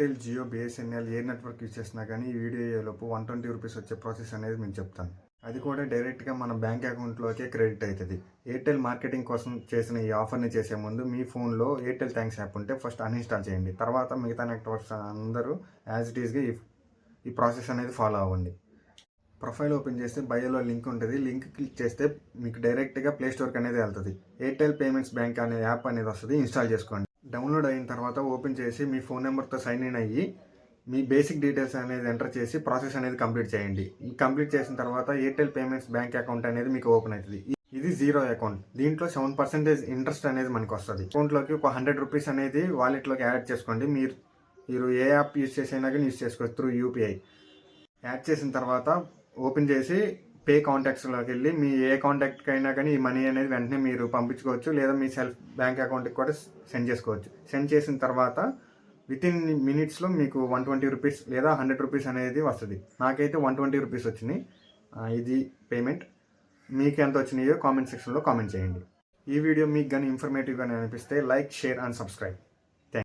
Airtel, Jio, BSNL ఏ network use చేసినా కానీ ఈ వీడియో అయ్యేలోపు 120 రూపీస్ వచ్చే ప్రాసెస్ అనేది మీకు చెప్తాను. అది కూడా డైరెక్ట్గా మన బ్యాంక్ అకౌంట్లోకే క్రెడిట్ అవుతుంది. ఎయిర్టెల్ మార్కెటింగ్ కోసం చేసిన ఈ ఆఫర్ని చేసే ముందు మీ ఫోన్లో ఎయిర్టెల్ థ్యాంక్స్ యాప్ ఉంటే ఫస్ట్ అన్ఇన్స్టాల్ చేయండి. తర్వాత మిగతా నెట్వర్క్స్ అందరూ యాజ్ ఇట్ ఈస్గా ఈ ప్రాసెస్ అనేది ఫాలో అవ్వండి. ప్రొఫైల్ ఓపెన్ చేస్తే బయోలో లింక్ ఉంటుంది. లింక్ క్లిక్ చేస్తే మీకు డైరెక్ట్గా ప్లే స్టోర్కి అనేది వెళ్తుంది. ఎయిర్టెల్ పేమెంట్స్ బ్యాంక్ అనే యాప్ అనేది వస్తుంది. ఇన్స్టాల్ చేసుకోండి. డౌన్లోడ్ అయిన తర్వాత ఓపెన్ చేసి మీ ఫోన్ నెంబర్తో సైన్ ఇన్ అయ్యి మీ బేసిక్ డీటెయిల్స్ అనేది ఎంటర్ చేసి ప్రాసెస్ అనేది కంప్లీట్ చేయండి. ఈ కంప్లీట్ చేసిన తర్వాత ఎయిర్టెల్ పేమెంట్స్ బ్యాంక్ అకౌంట్ అనేది మీకు ఓపెన్ అవుతుంది. ఇది జీరో అకౌంట్. దీంట్లో 7% ఇంట్రెస్ట్ అనేది మనకు వస్తుంది. అకౌంట్లోకి ఒక 100 రూపీస్ అనేది వాలెట్లోకి యాడ్ చేసుకోండి. మీరు ఏ యాప్ యూజ్ చేసినా కానీ యూజ్ చేసుకోవచ్చు త్రూ యూపీఐ. యాడ్ చేసిన తర్వాత ఓపెన్ చేసి పే కాంటాక్ట్స్లోకి వెళ్ళి మీ ఏ కాంటాక్ట్కి అయినా కానీ ఈ మనీ అనేది వెంటనే మీరు పంపించుకోవచ్చు, లేదా మీ సెల్ఫ్ బ్యాంక్ అకౌంట్కి కూడా సెండ్ చేసుకోవచ్చు. సెండ్ చేసిన తర్వాత వితిన్ మినిట్స్లో మీకు 120 రూపీస్ లేదా 100 రూపీస్ అనేది వస్తుంది. నాకైతే 120 రూపీస్ వచ్చినాయి. ఇది పేమెంట్. మీకు ఎంత వచ్చినాయో కామెంట్ సెక్షన్లో కామెంట్ చేయండి. ఈ వీడియో మీకు కానీ ఇన్ఫర్మేటివ్గానే అనిపిస్తే లైక్, షేర్ అండ్ సబ్స్క్రైబ్.